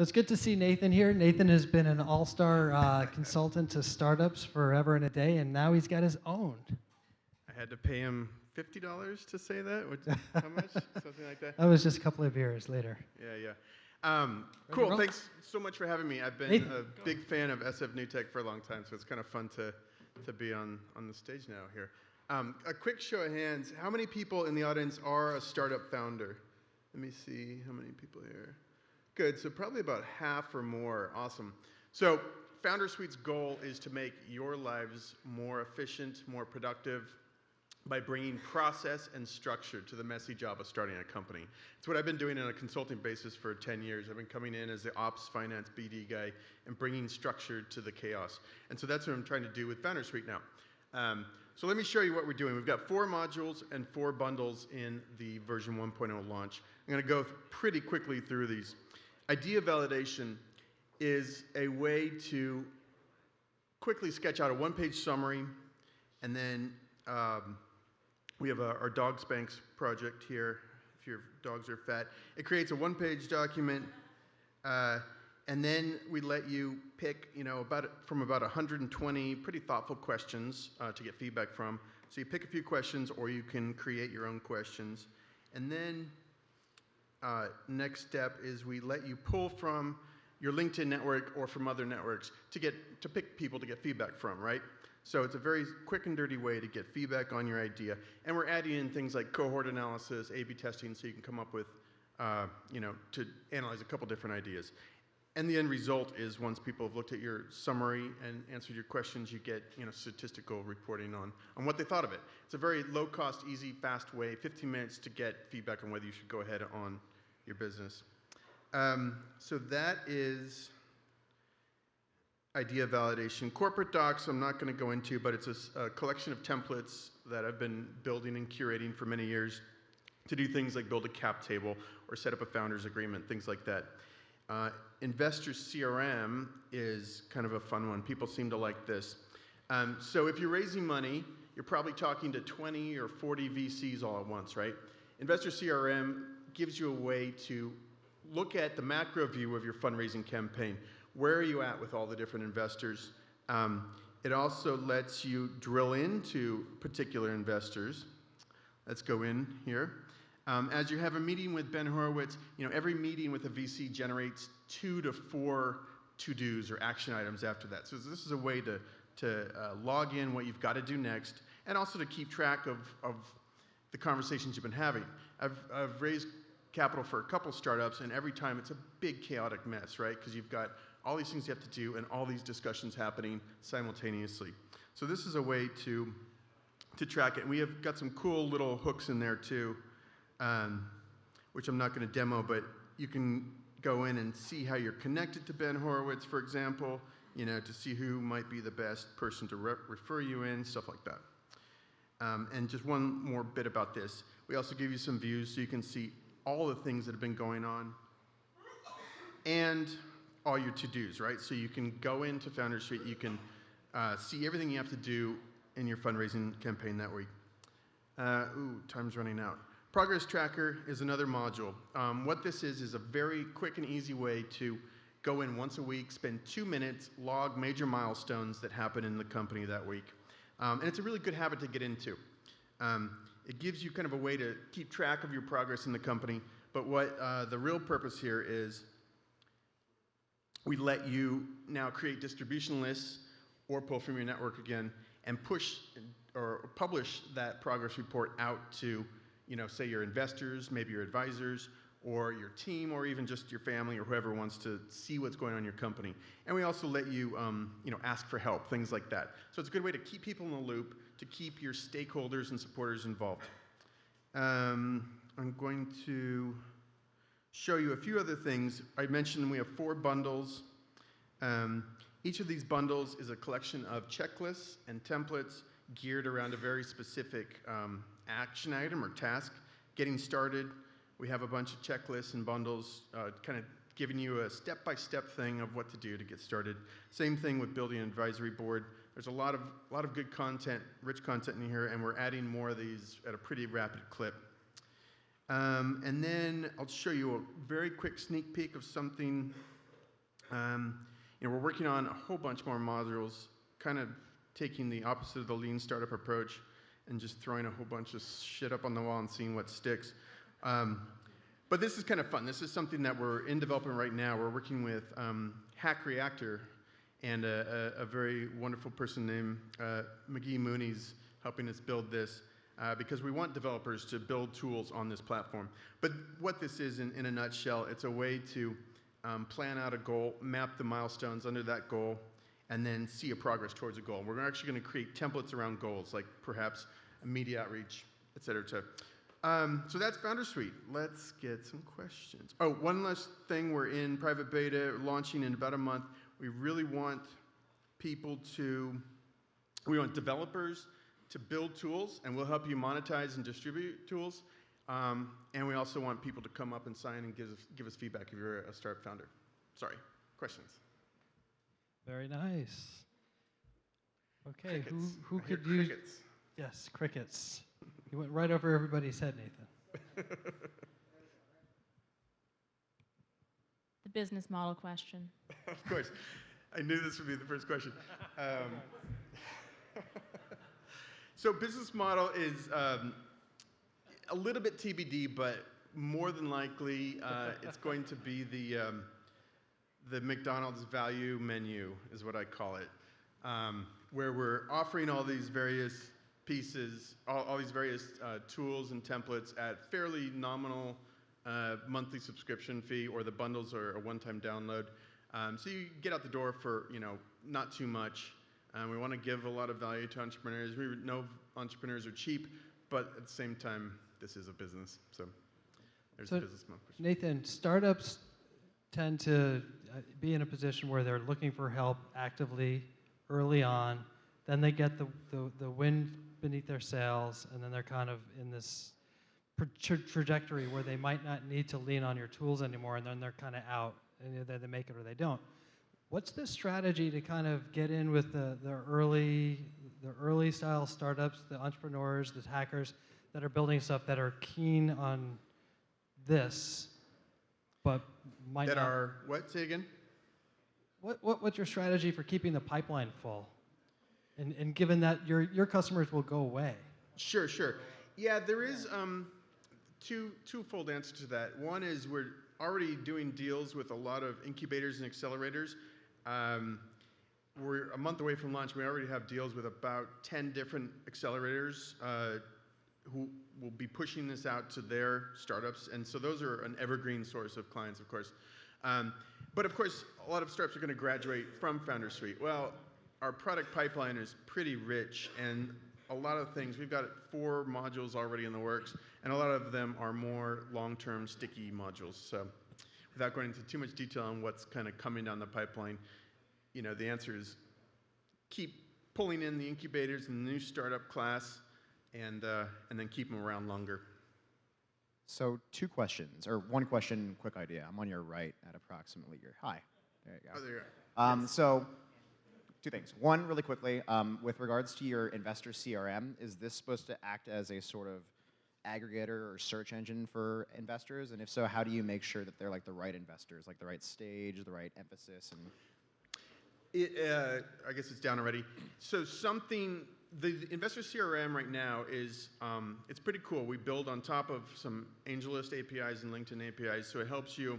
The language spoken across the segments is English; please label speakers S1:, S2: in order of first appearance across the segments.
S1: It's good to see Nathan here. Nathan has been an all-star consultant to startups forever and a day, and now he's got his own.
S2: I had to pay him $50 to say that? How much? Something like that?
S1: That was just a couple of years later.
S2: Yeah. Cool. Thanks so much for having me. I've been
S1: Nathan,
S2: a big fan of SF New Tech for a long time, so it's kind of fun to be on the stage now here. A quick show of hands. How many people in the audience are a startup founder? Let me see how many people here. Good. So probably about half or more. Awesome. So Foundersuite's goal is to make your lives more efficient, more productive, by bringing process and structure to the messy job of starting a company. It's what I've been doing on a consulting basis for 10 years. I've been coming in as the ops, finance, BD guy and bringing structure to the chaos. And so that's what I'm trying to do with Foundersuite now. So let me show you what we're doing. We've got 4 modules and 4 bundles in the version 1.0 launch. I'm going to go pretty quickly through these. Idea validation is a way to quickly sketch out a one-page summary, and then we have our dog spanks project here, if your dogs are fat. It creates a one-page document, and then we let you pick, from about 120 pretty thoughtful questions to get feedback from. So you pick a few questions, or you can create your own questions. And then next step is we let you pull from your LinkedIn network or from other networks to pick people to get feedback from, right? So it's a very quick and dirty way to get feedback on your idea. And we're adding in things like cohort analysis, A/B testing, so you can come up with, to analyze a couple different ideas. And the end result is once people have looked at your summary and answered your questions, you get statistical reporting on what they thought of it. It's a very low-cost, easy, fast way, 15 minutes to get feedback on whether you should go ahead on your business. So that is idea validation. Corporate docs I'm not going to go into, but it's a collection of templates that I've been building and curating for many years to do things like build a cap table or set up a founder's agreement, things like that. Investor CRM is kind of a fun one. People seem to like this. So if you're raising money, you're probably talking to 20 or 40 VCs all at once, right? Investor CRM gives you a way to look at the macro view of your fundraising campaign. Where are you at with all the different investors? It also lets you drill into particular investors. Let's go in here. As you have a meeting with Ben Horowitz, every meeting with a VC generates 2 to 4 to-dos or action items after that. So this is a way to log in what you've got to do next, and also to keep track of the conversations you've been having. I've raised capital for a couple startups, and every time it's a big chaotic mess, right? Because you've got all these things you have to do and all these discussions happening simultaneously. So this is a way to track it. And we have got some cool little hooks in there too, which I'm not going to demo, but you can go in and see how you're connected to Ben Horowitz, for example, to see who might be the best person to refer you in, stuff like that. And just one more bit about this. We also give you some views so you can see all the things that have been going on and all your to-dos, right? So you can go into Foundersuite, you can see everything you have to do in your fundraising campaign that week. Time's running out. Progress Tracker is another module. What this is a very quick and easy way to go in once a week, spend 2 minutes, log major milestones that happen in the company that week. And it's a really good habit to get into. It gives you kind of a way to keep track of your progress in the company, but what the real purpose here is we let you now create distribution lists or pull from your network again and push or publish that progress report out to, say your investors, maybe your advisors, or your team, or even just your family or whoever wants to see what's going on in your company. And we also let you, ask for help, things like that. So it's a good way to keep people in the loop, to keep your stakeholders and supporters involved. I'm going to show you a few other things. I mentioned we have 4 bundles. Each of these bundles is a collection of checklists and templates geared around a very specific action item or task. Getting started, we have a bunch of checklists and bundles kind of giving you a step-by-step thing of what to do to get started. Same thing with building an advisory board. There's a lot of good content, rich content in here, and we're adding more of these at a pretty rapid clip. And then I'll show you a very quick sneak peek of something We're working on a whole bunch more modules, kind of taking the opposite of the lean startup approach and just throwing a whole bunch of shit up on the wall and seeing what sticks. But this is kind of fun. This is something that we're in development right now. We're working with Hack Reactor and a very wonderful person named McGee Mooney's helping us build this because we want developers to build tools on this platform. But what this is, in a nutshell, it's a way to plan out a goal, map the milestones under that goal, and then see a progress towards a goal. We're actually going to create templates around goals, like perhaps a media outreach, et cetera, et cetera. So that's Foundersuite. Let's get some questions. Oh, one last thing. We're in private beta, launching in about a month. We really want we want developers to build tools, and we'll help you monetize and distribute tools. And we also want people to come up and sign and give us feedback if you're a startup founder. Sorry, questions?
S1: Very nice. Okay,
S2: Crickets.
S1: who
S2: I hear
S1: could use?
S2: crickets.
S1: Yes, crickets. You went right over everybody's head, Nathan.
S3: The business model question.
S2: Of course. I knew this would be the first question. So business model is a little bit TBD, but more than likely it's going to be the McDonald's value menu is what I call it, where we're offering all these various pieces, all these various tools and templates at fairly nominal monthly subscription fee, or the bundles are a one-time download. So you get out the door for not too much. We want to give a lot of value to entrepreneurs. We know entrepreneurs are cheap, but at the same time, this is a business. So there's a business model.
S1: Nathan, startups tend to be in a position where they're looking for help actively early on. Then they get the wind beneath their sails, and then they're kind of in this trajectory where they might not need to lean on your tools anymore, and then they're kind of out, and either they make it or they don't. What's the strategy to kind of get in with the early style startups, the entrepreneurs, the hackers that are building stuff that are keen on this, but might
S2: that
S1: not?
S2: Are what? Say again.
S1: What's your strategy for keeping the pipeline full? And given that your customers will go away.
S2: Sure. Yeah, there is twofold answer to that. One is we're already doing deals with a lot of incubators and accelerators. We're a month away from launch. We already have deals with about 10 different accelerators who will be pushing this out to their startups. And so those are an evergreen source of clients, of course. But of course, a lot of startups are going to graduate from Foundersuite. Well, our product pipeline is pretty rich, and a lot of things, we've got 4 modules already in the works, and a lot of them are more long-term sticky modules. So without going into too much detail on what's kind of coming down the pipeline, the answer is keep pulling in the incubators and the new startup class, and then keep them around longer.
S4: So 2 questions, or 1 question, quick idea. I'm on your right at approximately your, hi, there you go.
S2: Oh, there you are. Yes.
S4: So 2 things. 1, really quickly, with regards to your investor CRM, is this supposed to act as a sort of aggregator or search engine for investors? And if so, how do you make sure that they're like the right investors, like the right stage, the right emphasis? And
S2: I guess it's down already. So the investor CRM right now is, it's pretty cool. We build on top of some AngelList APIs and LinkedIn APIs, so it helps you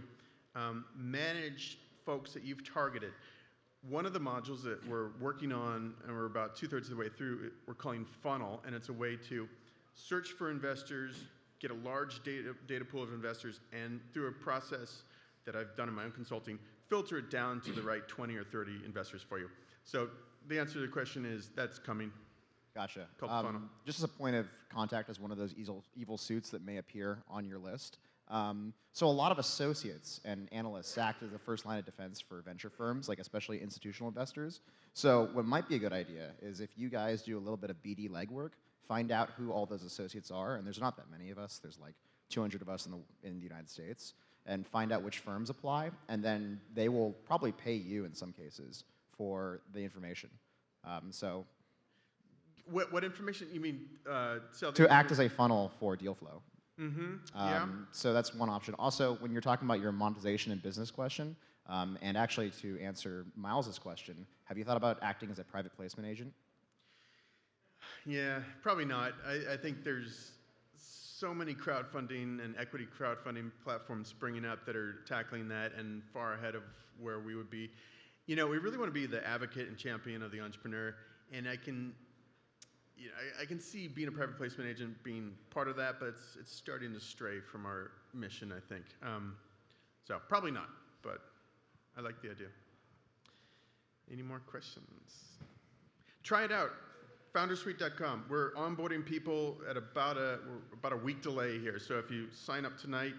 S2: manage folks that you've targeted. One of the modules that we're working on, and we're about 2/3 of the way through, we're calling Funnel, and it's a way to search for investors, get a large data pool of investors, and through a process that I've done in my own consulting, filter it down to the right 20 or 30 investors for you. So the answer to the question is that's coming.
S4: Gotcha.
S2: Called Funnel.
S4: Just as a point of contact as one of those evil suits that may appear on your list. So a lot of associates and analysts act as the first line of defense for venture firms, like especially institutional investors. So what might be a good idea is if you guys do a little bit of BD legwork, find out who all those associates are, and there's not that many of us. There's like 200 of us in the United States, and find out which firms apply, and then they will probably pay you in some cases for the information. So
S2: What information? You mean sell
S4: to act as a funnel for deal flow.
S2: Mm-hmm. Yeah.
S4: So that's one option. Also, when you're talking about your monetization and business question, And actually, to answer Miles's question, have you thought about acting as a private placement agent?
S2: Yeah, probably not. I think there's so many crowdfunding and equity crowdfunding platforms springing up that are tackling that and far ahead of where we would be. You know, we really want to be the advocate and champion of the entrepreneur, and I can see being a private placement agent being part of that, but it's starting to stray from our mission, I think. So probably not, but I like the idea. Any more questions? Try it out. Foundersuite.com. We're onboarding people at about a week delay here. So if you sign up tonight,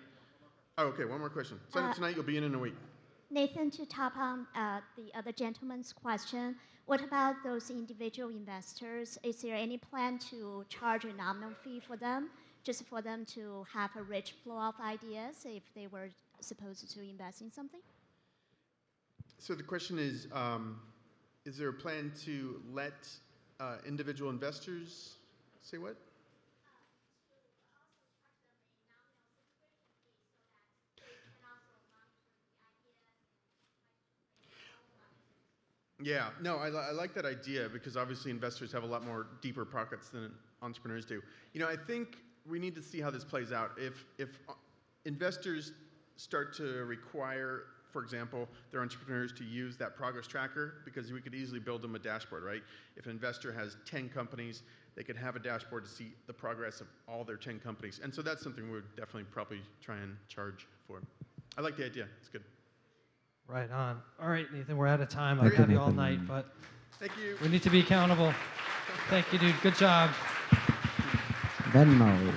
S2: oh, okay, one more question. Sign up tonight, you'll be in a week.
S5: Nathan, to top on the other gentleman's question, what about those individual investors? Is there any plan to charge a nominal fee for them, just for them to have a rich flow of ideas if they were supposed to invest in something?
S2: So the question is there a plan to let individual investors say what? Yeah, no, I like that idea because obviously investors have a lot more deeper pockets than entrepreneurs do. You know, I think we need to see how this plays out. If investors start to require, for example, their entrepreneurs to use that progress tracker, because we could easily build them a dashboard, right? If an investor has 10 companies, they could have a dashboard to see the progress of all their 10 companies. And so that's something we would definitely probably try and charge for. I like the idea. It's good.
S1: Right on. All right, Nathan, we're out of time. I
S2: Thank
S1: could
S2: you,
S1: have you all
S6: Nathan.
S1: night, but
S2: Thank you.
S1: we need to be accountable. Thank you, dude. Good job.
S6: Venmo.